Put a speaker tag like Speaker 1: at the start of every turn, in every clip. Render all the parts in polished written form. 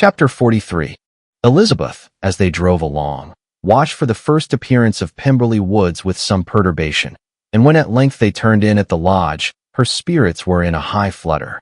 Speaker 1: Chapter 43. Elizabeth, as they drove along, watched for the first appearance of Pemberley Woods with some perturbation, and when at length they turned in at the lodge, her spirits were in a high flutter.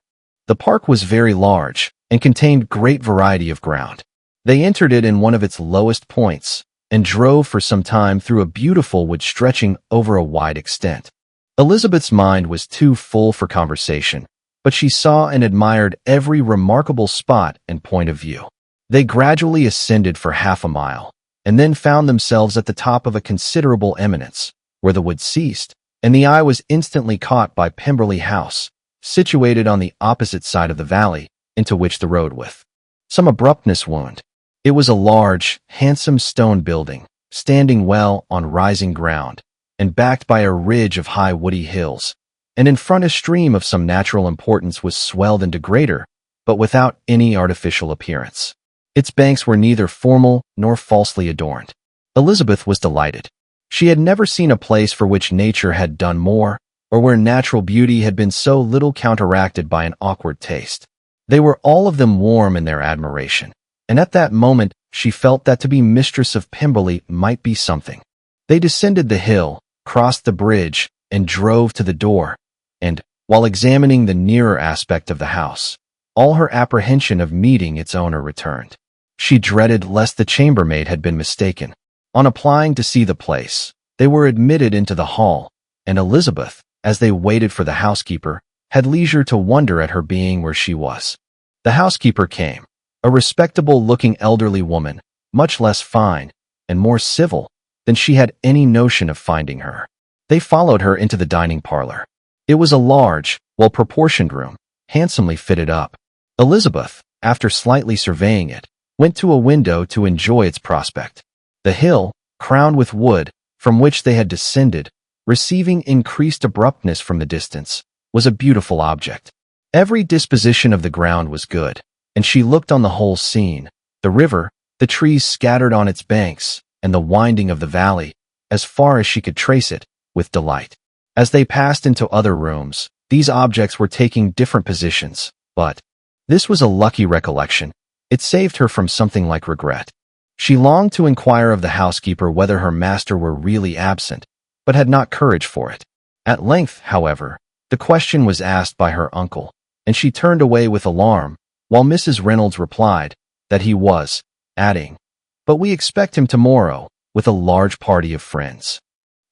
Speaker 1: The park was very large, and contained great variety of ground. They entered it in one of its lowest points, and drove for some time through a beautiful wood stretching over a wide extent. Elizabeth's mind was too full for conversation, but she saw and admired every remarkable spot and point of view. They gradually ascended for half a mile, and then found themselves at the top of a considerable eminence, where the wood ceased, and the eye was instantly caught by Pemberley House, situated on the opposite side of the valley, into which the road with some abruptness wound. It was a large, handsome stone building, standing well on rising ground, and backed by a ridge of high woody hills, and in front a stream of some natural importance was swelled into greater, but without any artificial appearance. Its banks were neither formal nor falsely adorned. Elizabeth was delighted. She had never seen a place for which nature had done more, or where natural beauty had been so little counteracted by an awkward taste. They were all of them warm in their admiration, and at that moment she felt that to be mistress of Pemberley might be something. They descended the hill, crossed the bridge, and drove to the door, and, while examining the nearer aspect of the house, all her apprehension of meeting its owner returned. She dreaded lest the chambermaid had been mistaken. On applying to see the place, they were admitted into the hall, and Elizabeth, as they waited for the housekeeper, had leisure to wonder at her being where she was. The housekeeper came, a respectable-looking elderly woman, much less fine, and more civil than she had any notion of finding her. They followed her into the dining parlor. It was a large, well-proportioned room, handsomely fitted up. Elizabeth, after slightly surveying it, went to a window to enjoy its prospect. The hill, crowned with wood, from which they had descended, receiving increased abruptness from the distance, was a beautiful object. Every disposition of the ground was good, and she looked on the whole scene, the river, the trees scattered on its banks, and the winding of the valley, as far as she could trace it, with delight. As they passed into other rooms, these objects were taking different positions, but this was a lucky recollection. It saved her from something like regret. She longed to inquire of the housekeeper whether her master were really absent, but had not courage for it. At length, however, the question was asked by her uncle, and she turned away with alarm, while Mrs. Reynolds replied that he was, adding, "But we expect him tomorrow, with a large party of friends."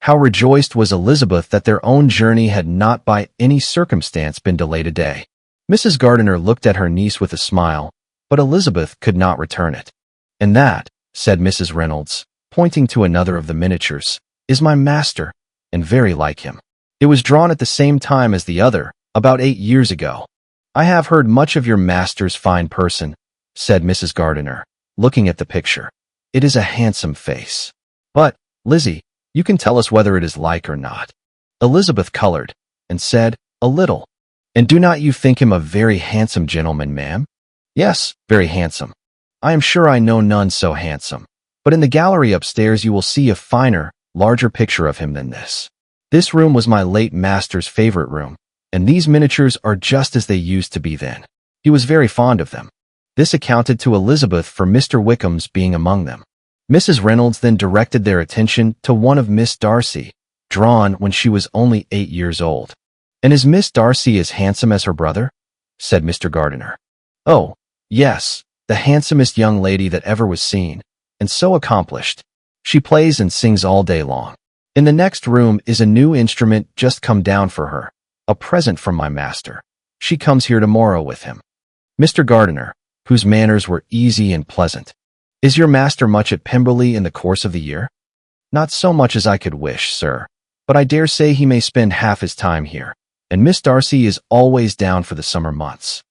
Speaker 1: How rejoiced was Elizabeth that their own journey had not by any circumstance been delayed a day. Mrs. Gardiner looked at her niece with a smile, but Elizabeth could not return it. "And that," said Mrs. Reynolds, pointing to another of the miniatures, "is my master, and very like him. It was drawn at the same time as the other, about 8 years ago." "I have heard much of your master's fine person," said Mrs. Gardiner, looking at the picture. "It is a handsome face. But, Lizzie, you can tell us whether it is like or not." Elizabeth colored, and said, "A little." "And do not you think him a very handsome gentleman, ma'am?" "Yes, very handsome. I am sure I know none so handsome. But in the gallery upstairs you will see a finer, larger picture of him than this. This room was my late master's favorite room, and these miniatures are just as they used to be then. He was very fond of them." This accounted to Elizabeth for Mr. Wickham's being among them. Mrs. Reynolds then directed their attention to one of Miss Darcy, drawn when she was only 8 years old. "And is Miss Darcy as handsome as her brother?" said Mr. Gardiner. "Oh, yes, the handsomest young lady that ever was seen, and so accomplished. She plays and sings all day long. In the next room is a new instrument just come down for her, a present from my master. She comes here tomorrow with him." Mr. Gardiner, whose manners were easy and pleasant, "Is your master much at Pemberley in the course of the year?" "Not so much as I could wish, sir, but I dare say he may spend half his time here, and Miss Darcy is always down for the summer months.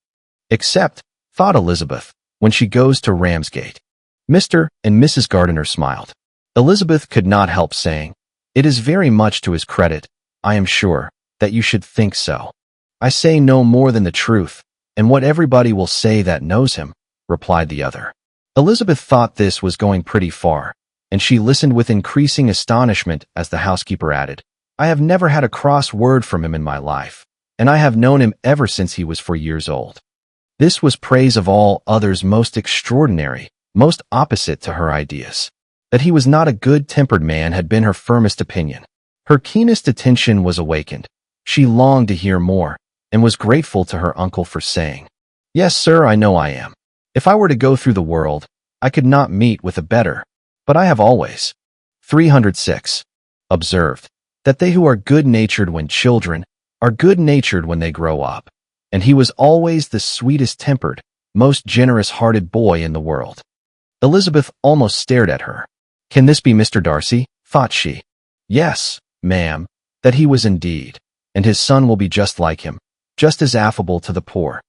Speaker 1: Except," thought Elizabeth, "when she goes to Ramsgate." Mr. and Mrs. Gardiner smiled. Elizabeth could not help saying, "It is very much to his credit, I am sure, that you should think so." "I say no more than the truth, and what everybody will say that knows him," replied the other. Elizabeth thought this was going pretty far, and she listened with increasing astonishment as the housekeeper added, "I have never had a cross word from him in my life, and I have known him ever since he was 4 years old." This was praise of all others most extraordinary, most opposite to her ideas. That he was not a good-tempered man had been her firmest opinion. Her keenest attention was awakened. She longed to hear more, and was grateful to her uncle for saying, "Yes, sir, I know I am. If I were to go through the world, I could not meet with a better, but I have always." 306. Observed, that they who are good-natured when children are good-natured when they grow up, and he was always the sweetest-tempered, most generous-hearted boy in the world. Elizabeth almost stared at her. "Can this be Mr. Darcy?" thought she. "Yes, ma'am, that he was indeed, and his son will be just like him, just as affable to the poor."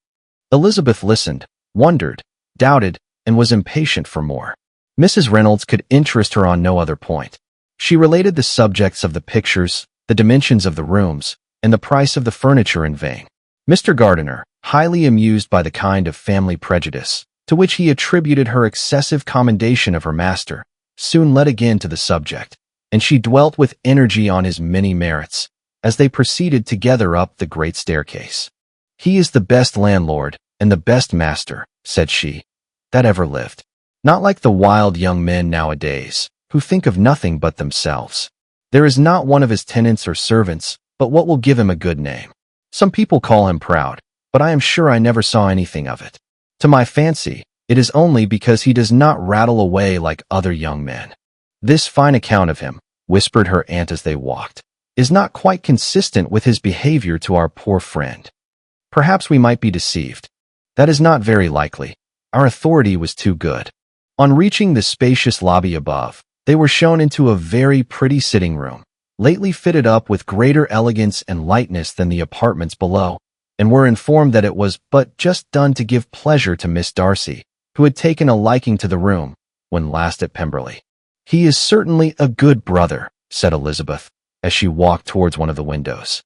Speaker 1: Elizabeth listened, wondered, doubted, and was impatient for more. Mrs. Reynolds could interest her on no other point. She related the subjects of the pictures, the dimensions of the rooms, and the price of the furniture in vain. Mr. Gardiner, highly amused by the kind of family prejudice to which he attributed her excessive commendation of her master, soon led again to the subject, and she dwelt with energy on his many merits as they proceeded together up the great staircase. "He is the best landlord and the best master," said she, "that ever lived. Not like the wild young men nowadays, who think of nothing but themselves. There is not one of his tenants or servants but what will give him a good name. Some people call him proud, but I am sure I never saw anything of it. To my fancy, it is only because he does not rattle away like other young men. This fine account of him," whispered her aunt as they walked, "is not quite consistent with his behavior to our poor friend. Perhaps we might be deceived. That is not very likely. Our authority was too good." On reaching the spacious lobby above, they were shown into a very pretty sitting room, lately fitted up with greater elegance and lightness than the apartments below, and were informed that it was but just done to give pleasure to Miss Darcy, who had taken a liking to the room when last at Pemberley. "He is certainly a good brother," said Elizabeth, as she walked towards one of the windows.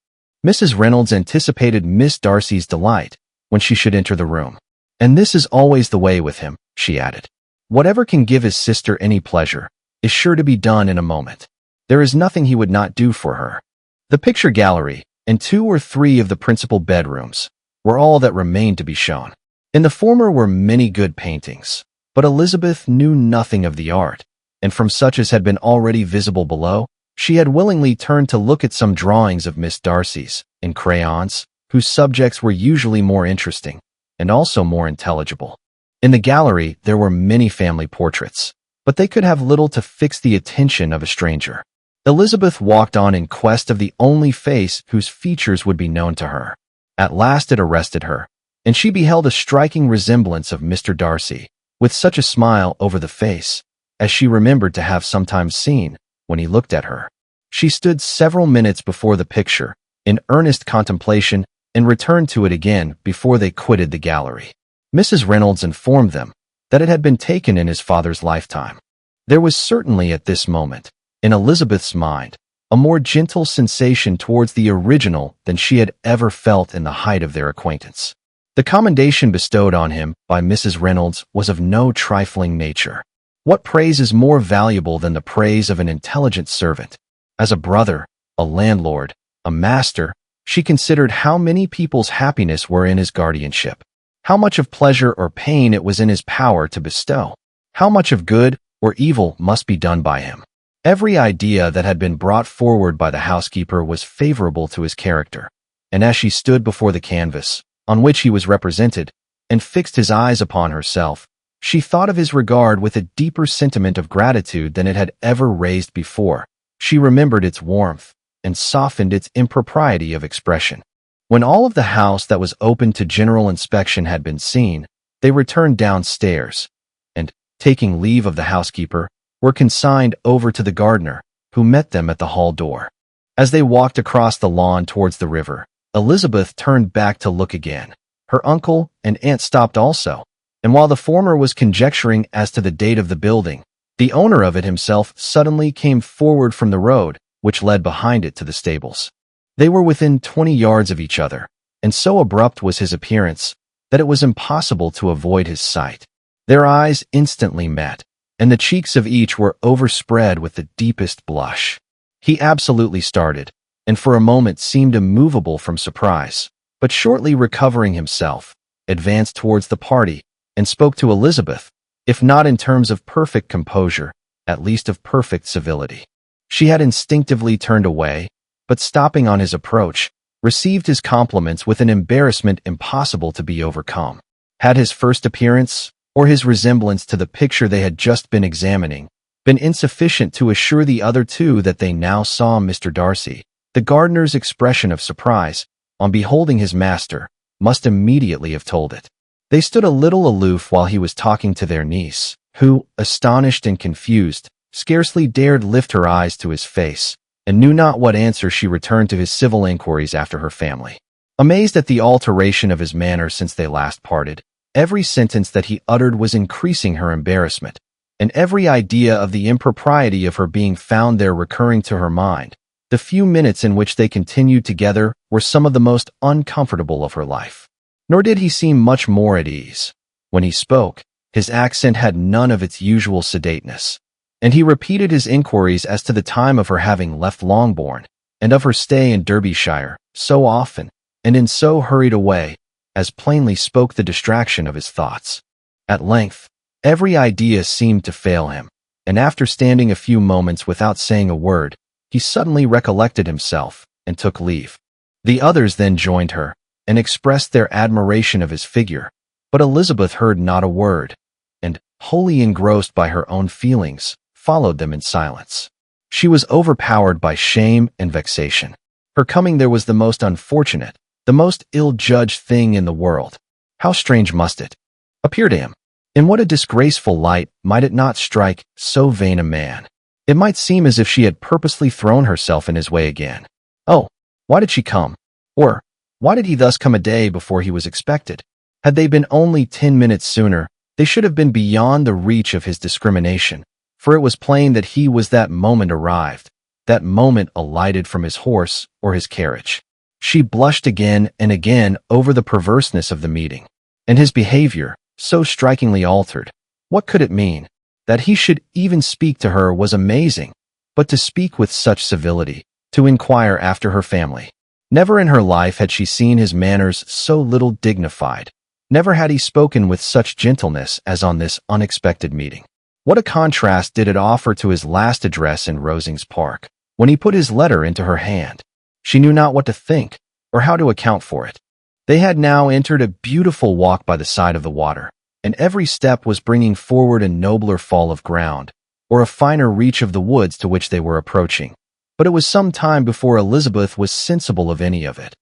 Speaker 1: Mrs. Reynolds anticipated Miss Darcy's delight when she should enter the room. "And this is always the way with him," she added. "Whatever can give his sister any pleasure is sure to be done in a moment. There is nothing he would not do for her." The picture gallery and 2 or 3 of the principal bedrooms were all that remained to be shown. In the former were many good paintings, but Elizabeth knew nothing of the art, and from such as had been already visible below, she had willingly turned to look at some drawings of Miss Darcy's, in crayons, whose subjects were usually more interesting, and also more intelligible. In the gallery there were many family portraits, but they could have little to fix the attention of a stranger. Elizabeth walked on in quest of the only face whose features would be known to her. At last it arrested her, and she beheld a striking resemblance of Mr. Darcy, with such a smile over the face, as she remembered to have sometimes seen when he looked at her. She stood several minutes before the picture, in earnest contemplation, and returned to it again before they quitted the gallery. Mrs. Reynolds informed them that it had been taken in his father's lifetime. There was certainly at this moment, in Elizabeth's mind, a more gentle sensation towards the original than she had ever felt in the height of their acquaintance. The commendation bestowed on him by Mrs. Reynolds was of no trifling nature. What praise is more valuable than the praise of an intelligent servant? As a brother, a landlord, a master, she considered how many people's happiness were in his guardianship, how much of pleasure or pain it was in his power to bestow, how much of good or evil must be done by him. Every idea that had been brought forward by the housekeeper was favorable to his character, and as she stood before the canvas, on which he was represented, and fixed his eyes upon herself, she thought of his regard with a deeper sentiment of gratitude than it had ever raised before. She remembered its warmth, and softened its impropriety of expression. When all of the house that was open to general inspection had been seen, they returned downstairs, and, taking leave of the housekeeper, were consigned over to the gardener, who met them at the hall door. As they walked across the lawn towards the river, Elizabeth turned back to look again. Her uncle and aunt stopped also, and while the former was conjecturing as to the date of the building, the owner of it himself suddenly came forward from the road, which led behind it to the stables. They were within 20 yards of each other, and so abrupt was his appearance that it was impossible to avoid his sight. Their eyes instantly met, and the cheeks of each were overspread with the deepest blush. He absolutely started, and for a moment seemed immovable from surprise, but shortly recovering himself, advanced towards the party, and spoke to Elizabeth, if not in terms of perfect composure, at least of perfect civility. She had instinctively turned away, but stopping on his approach, received his compliments with an embarrassment impossible to be overcome. Had his first appearance, or his resemblance to the picture they had just been examining, been insufficient to assure the other two that they now saw Mr. Darcy, the gardener's expression of surprise, on beholding his master, must immediately have told it. They stood a little aloof while he was talking to their niece, who, astonished and confused, scarcely dared lift her eyes to his face, and knew not what answer she returned to his civil inquiries after her family. Amazed at the alteration of his manner since they last parted, every sentence that he uttered was increasing her embarrassment, and every idea of the impropriety of her being found there recurring to her mind. The few minutes in which they continued together were some of the most uncomfortable of her life. Nor did he seem much more at ease. When he spoke, his accent had none of its usual sedateness, and he repeated his inquiries as to the time of her having left Longbourn, and of her stay in Derbyshire, so often, and in so hurried a way, as plainly spoke the distraction of his thoughts. At length, every idea seemed to fail him, and after standing a few moments without saying a word, he suddenly recollected himself, and took leave. The others then joined her, and expressed their admiration of his figure, but Elizabeth heard not a word, and, wholly engrossed by her own feelings, followed them in silence. She was overpowered by shame and vexation. Her coming there was the most unfortunate, the most ill-judged thing in the world. How strange must it appear to him? In what a disgraceful light might it not strike so vain a man? It might seem as if she had purposely thrown herself in his way again. Oh, why did she come? Or, why did he thus come a day before he was expected? Had they been only 10 minutes sooner, they should have been beyond the reach of his discrimination, for it was plain that he was that moment arrived, that moment alighted from his horse or his carriage. She blushed again and again over the perverseness of the meeting, and his behavior, so strikingly altered. What could it mean? That he should even speak to her was amazing, but to speak with such civility, to inquire after her family. Never in her life had she seen his manners so little dignified. Never had he spoken with such gentleness as on this unexpected meeting. What a contrast did it offer to his last address in Rosings Park, when he put his letter into her hand. She knew not what to think, or how to account for it. They had now entered a beautiful walk by the side of the water, and every step was bringing forward a nobler fall of ground, or a finer reach of the woods to which they were approaching. But it was some time before Elizabeth was sensible of any of it,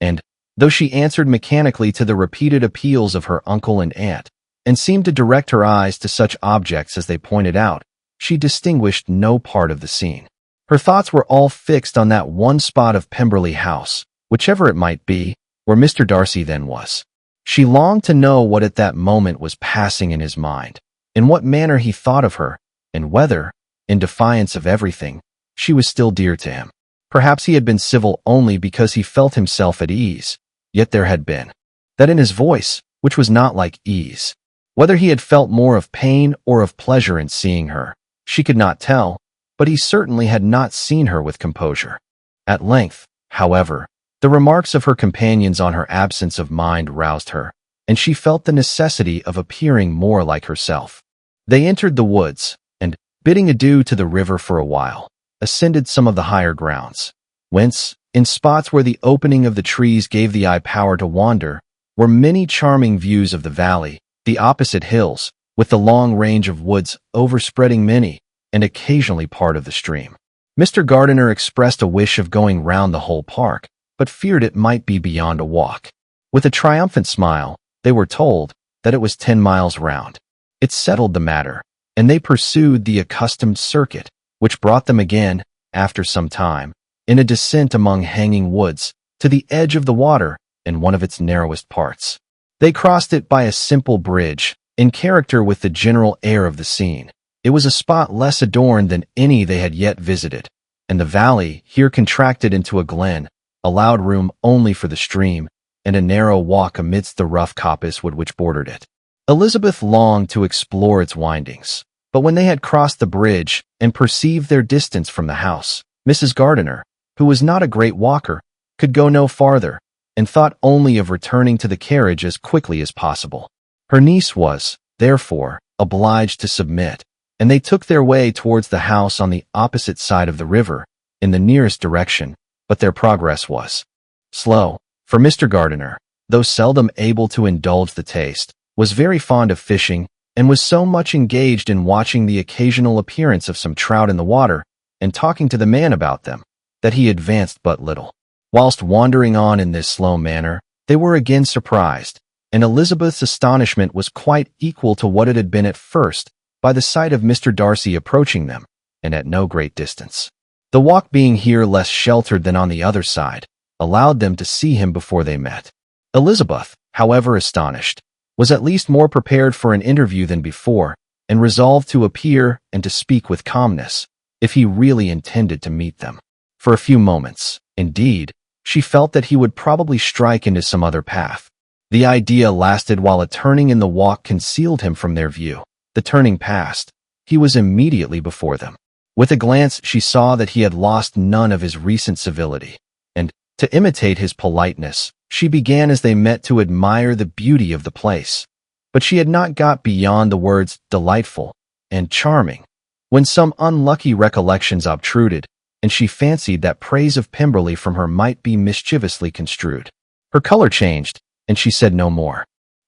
Speaker 1: and, though she answered mechanically to the repeated appeals of her uncle and aunt, and seemed to direct her eyes to such objects as they pointed out, she distinguished no part of the scene. Her thoughts were all fixed on that one spot of Pemberley House, whichever it might be, where Mr. Darcy then was. She longed to know what at that moment was passing in his mind, in what manner he thought of her, and whether, in defiance of everything, she was still dear to him. Perhaps he had been civil only because he felt himself at ease, yet there had been that in his voice which was not like ease. Whether he had felt more of pain or of pleasure in seeing her, she could not tell, but he certainly had not seen her with composure. At length, however, the remarks of her companions on her absence of mind roused her, and she felt the necessity of appearing more like herself. They entered the woods, and, bidding adieu to the river for a while, ascended some of the higher grounds, whence, in spots where the opening of the trees gave the eye power to wander, were many charming views of the valley, the opposite hills, with the long range of woods overspreading many, and occasionally part of the stream. Mr. Gardiner expressed a wish of going round the whole park, but feared it might be beyond a walk. With a triumphant smile, they were told that it was 10 miles round. It settled the matter, and they pursued the accustomed circuit, which brought them again, after some time, in a descent among hanging woods, to the edge of the water in one of its narrowest parts. They crossed it by a simple bridge, in character with the general air of the scene. It was a spot less adorned than any they had yet visited, and the valley, here contracted into a glen, allowed room only for the stream, and a narrow walk amidst the rough coppicewood which bordered it. Elizabeth longed to explore its windings, but when they had crossed the bridge and perceived their distance from the house, Mrs. Gardiner, who was not a great walker, could go no farther, and thought only of returning to the carriage as quickly as possible. Her niece was, therefore, obliged to submit, and they took their way towards the house on the opposite side of the river, in the nearest direction, but their progress was slow, for Mr. Gardiner, though seldom able to indulge the taste, was very fond of fishing, and was so much engaged in watching the occasional appearance of some trout in the water, and talking to the man about them, that he advanced but little. Whilst wandering on in this slow manner, they were again surprised, and Elizabeth's astonishment was quite equal to what it had been at first, by the sight of Mr. Darcy approaching them, and at no great distance. The walk being here less sheltered than on the other side, allowed them to see him before they met. Elizabeth, however astonished, was at least more prepared for an interview than before, and resolved to appear and to speak with calmness, if he really intended to meet them. For a few moments, indeed, she felt that he would probably strike into some other path. The idea lasted while a turning in the walk concealed him from their view. The turning past, he was immediately before them. With a glance she saw that he had lost none of his recent civility, and, to imitate his politeness, she began as they met to admire the beauty of the place. But she had not got beyond the words delightful and charming, when some unlucky recollections obtruded, and she fancied that praise of Pemberley from her might be mischievously construed. Her color changed, and she said no more.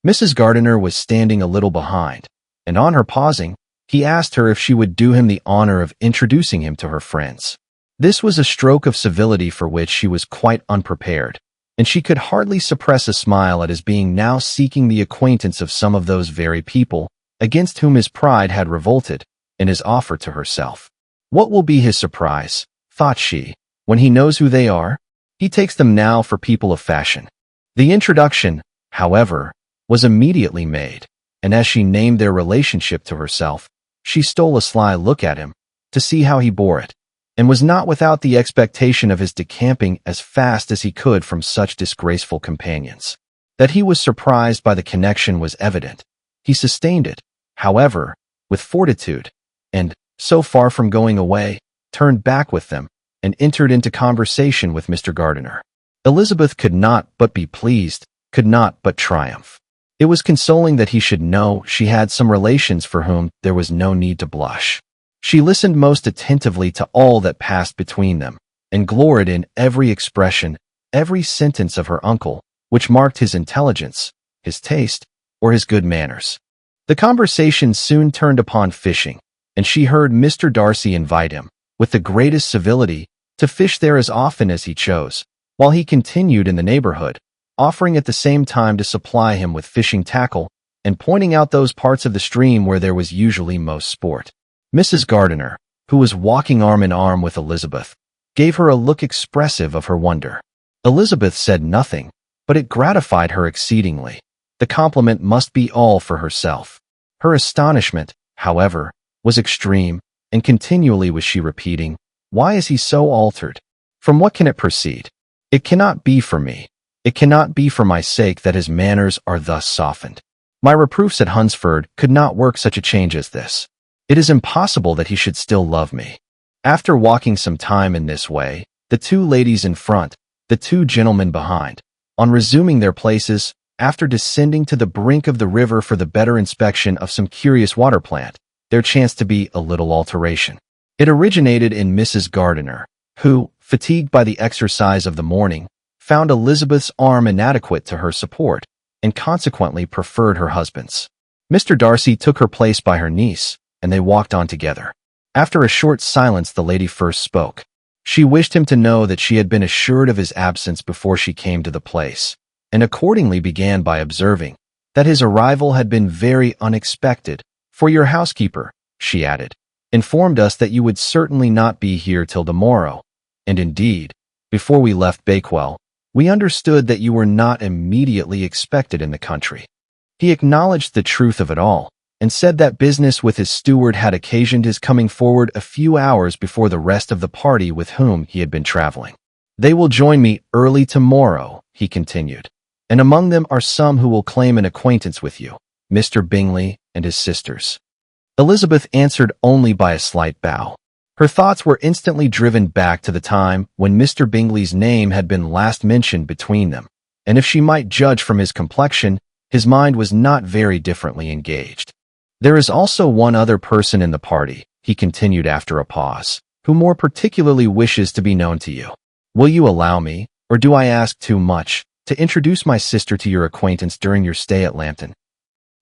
Speaker 1: Mrs. Gardiner was standing a little behind, and on her pausing, he asked her if she would do him the honor of introducing him to her friends. This was a stroke of civility for which she was quite unprepared, and she could hardly suppress a smile at his being now seeking the acquaintance of some of those very people against whom his pride had revolted, in his offer to herself. What will be his surprise, thought she, when he knows who they are? He takes them now for people of fashion. The introduction, however, was immediately made, and as she named their relationship to herself, she stole a sly look at him, to see how he bore it, and was not without the expectation of his decamping as fast as he could from such disgraceful companions. That he was surprised by the connection was evident. He sustained it, however, with fortitude, and, so far from going away, turned back with them, and entered into conversation with Mr. Gardiner. Elizabeth could not but be pleased, could not but triumph. It was consoling that he should know she had some relations for whom there was no need to blush. She listened most attentively to all that passed between them, and gloried in every expression, every sentence of her uncle, which marked his intelligence, his taste, or his good manners. The conversation soon turned upon fishing, and she heard Mr. Darcy invite him, with the greatest civility, to fish there as often as he chose, while he continued in the neighborhood, offering at the same time to supply him with fishing tackle, and pointing out those parts of the stream where there was usually most sport. Mrs. Gardiner, who was walking arm in arm with Elizabeth, gave her a look expressive of her wonder. Elizabeth said nothing, but it gratified her exceedingly. The compliment must be all for herself. Her astonishment, however, was extreme, and continually was she repeating, "Why is he so altered? From what can it proceed? It cannot be for me. It cannot be for my sake that his manners are thus softened. My reproofs at Hunsford could not work such a change as this. It is impossible that he should still love me." After walking some time in this way, the two ladies in front, the two gentlemen behind, on resuming their places, after descending to the brink of the river for the better inspection of some curious water plant, there chanced to be a little alteration. It originated in Mrs. Gardiner, who, fatigued by the exercise of the morning, found Elizabeth's arm inadequate to her support, and consequently preferred her husband's. Mr. Darcy took her place by her niece, and they walked on together. After a short silence the lady first spoke. She wished him to know that she had been assured of his absence before she came to the place, and accordingly began by observing that his arrival had been very unexpected, for your housekeeper, she added, informed us that you would certainly not be here till tomorrow, and indeed, before we left Bakewell, we understood that you were not immediately expected in the country. He acknowledged the truth of it all, and said that business with his steward had occasioned his coming forward a few hours before the rest of the party with whom he had been traveling. They will join me early tomorrow, he continued, and among them are some who will claim an acquaintance with you, Mr. Bingley and his sisters. Elizabeth answered only by a slight bow. Her thoughts were instantly driven back to the time when Mr. Bingley's name had been last mentioned between them, and if she might judge from his complexion, his mind was not very differently engaged. There is also one other person in the party, he continued after a pause, who more particularly wishes to be known to you. Will you allow me, or do I ask too much, to introduce my sister to your acquaintance during your stay at Lambton?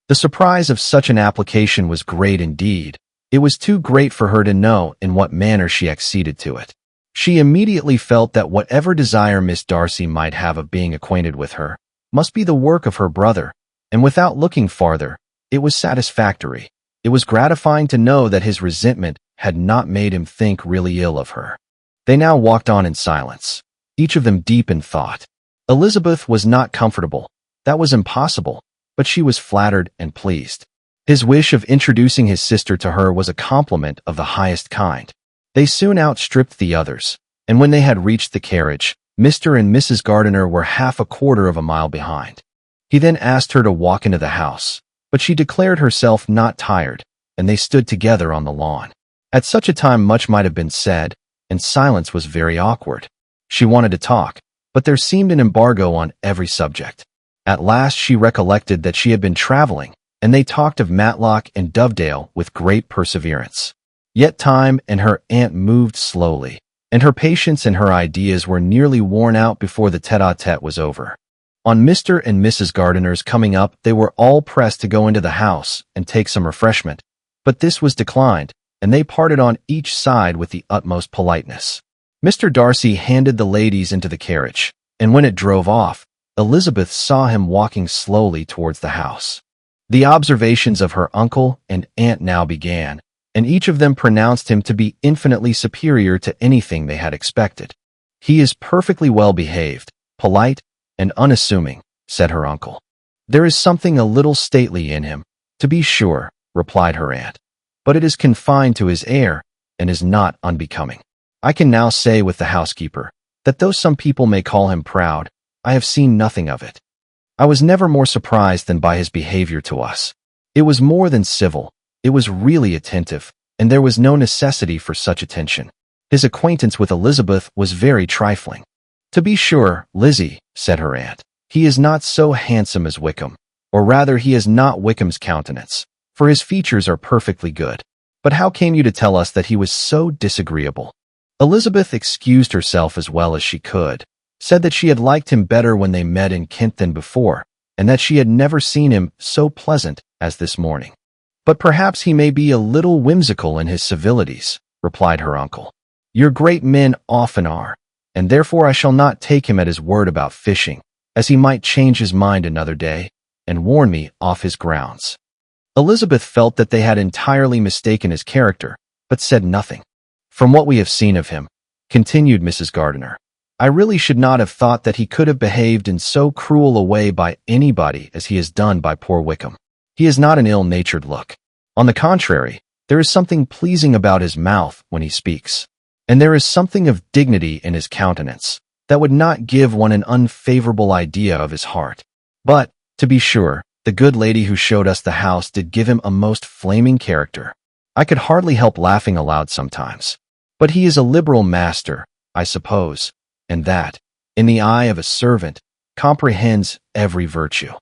Speaker 1: The surprise of such an application was great indeed. It was too great for her to know in what manner she acceded to it. She immediately felt that whatever desire Miss Darcy might have of being acquainted with her must be the work of her brother, and without looking farther, it was satisfactory. It was gratifying to know that his resentment had not made him think really ill of her. They now walked on in silence, each of them deep in thought. Elizabeth was not comfortable. That was impossible, but she was flattered and pleased. His wish of introducing his sister to her was a compliment of the highest kind. They soon outstripped the others, and when they had reached the carriage, Mr. and Mrs. Gardiner were half a quarter of a mile behind. He then asked her to walk into the house, but she declared herself not tired, and they stood together on the lawn. At such a time much might have been said, and silence was very awkward. She wanted to talk, but there seemed an embargo on every subject. At last she recollected that she had been traveling, and they talked of Matlock and Dovedale with great perseverance. Yet time and her aunt moved slowly, and her patience and her ideas were nearly worn out before the tete-a-tete was over. On Mr. and Mrs. Gardiner's coming up, they were all pressed to go into the house and take some refreshment, but this was declined, and they parted on each side with the utmost politeness. Mr. Darcy handed the ladies into the carriage, and when it drove off, Elizabeth saw him walking slowly towards the house. The observations of her uncle and aunt now began, and each of them pronounced him to be infinitely superior to anything they had expected. He is perfectly well behaved, polite, and unassuming, said her uncle. There is something a little stately in him, to be sure, replied her aunt, but it is confined to his air, and is not unbecoming. I can now say with the housekeeper, that though some people may call him proud, I have seen nothing of it. I was never more surprised than by his behavior to us. It was more than civil, it was really attentive, and there was no necessity for such attention. His acquaintance with Elizabeth was very trifling. To be sure, Lizzie, said her aunt, he is not so handsome as Wickham, or rather he has not Wickham's countenance, for his features are perfectly good. But how came you to tell us that he was so disagreeable? Elizabeth excused herself as well as she could, said that she had liked him better when they met in Kent than before, and that she had never seen him so pleasant as this morning. But perhaps he may be a little whimsical in his civilities, replied her uncle. Your great men often are, and therefore I shall not take him at his word about fishing, as he might change his mind another day, and warn me off his grounds. Elizabeth felt that they had entirely mistaken his character, but said nothing. From what we have seen of him, continued Mrs. Gardiner, I really should not have thought that he could have behaved in so cruel a way by anybody as he has done by poor Wickham. He is not an ill-natured look. On the contrary, there is something pleasing about his mouth when he speaks, and there is something of dignity in his countenance that would not give one an unfavorable idea of his heart. But, to be sure, the good lady who showed us the house did give him a most flaming character. I could hardly help laughing aloud sometimes. But he is a liberal master, I suppose, and that, in the eye of a servant, comprehends every virtue.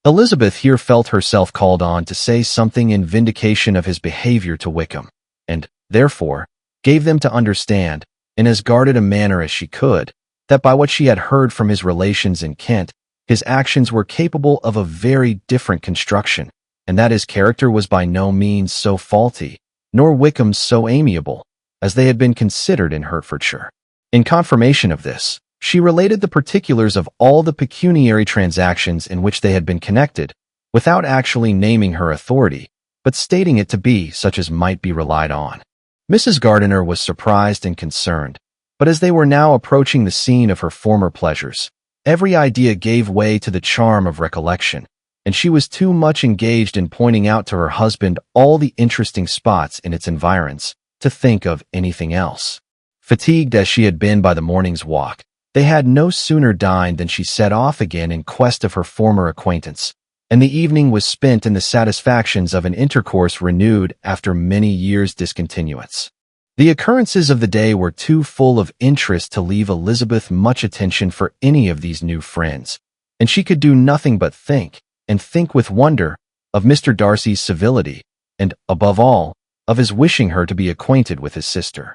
Speaker 1: Elizabeth here felt herself called on to say something in vindication of his behavior to Wickham, and, therefore, gave them to understand, in as guarded a manner as she could, that by what she had heard from his relations in Kent, his actions were capable of a very different construction, and that his character was by no means so faulty, nor Wickham's so amiable, as they had been considered in Hertfordshire. In confirmation of this, she related the particulars of all the pecuniary transactions in which they had been connected, without actually naming her authority, but stating it to be such as might be relied on. Mrs. Gardiner was surprised and concerned, but as they were now approaching the scene of her former pleasures, every idea gave way to the charm of recollection, and she was too much engaged in pointing out to her husband all the interesting spots in its environs to think of anything else. Fatigued as she had been by the morning's walk, they had no sooner dined than she set off again in quest of her former acquaintance, and the evening was spent in the satisfactions of an intercourse renewed after many years' discontinuance. The occurrences of the day were too full of interest to leave Elizabeth much attention for any of these new friends, and she could do nothing but think, and think with wonder, of Mr. Darcy's civility, and, above all, of his wishing her to be acquainted with his sister.